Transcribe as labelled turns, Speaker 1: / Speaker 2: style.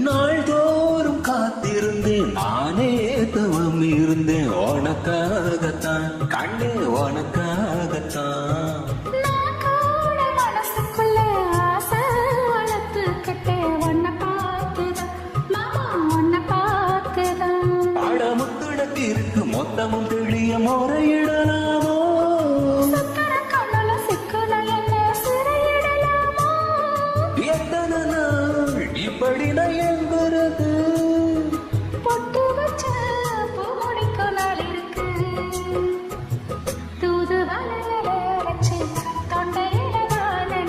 Speaker 1: நாள்தோறும் காத்திருந்தேன் நானே தவம் இருந்தேன் உனக்காகத்தான் கண்ணே உனக்காகத்தான்
Speaker 2: மனசுக்குள்ள ஆசை வளர்த்துக்கிட்டே உன்னை பார்த்துதான் மாமா உன்னை பார்த்துதான்
Speaker 1: படமுத்துடக்கு இருக்கு மொத்தமும் தெளிய முறையிடலாமோ
Speaker 2: கண்ணல சிக்கல என்ன சிறையிடலாமோ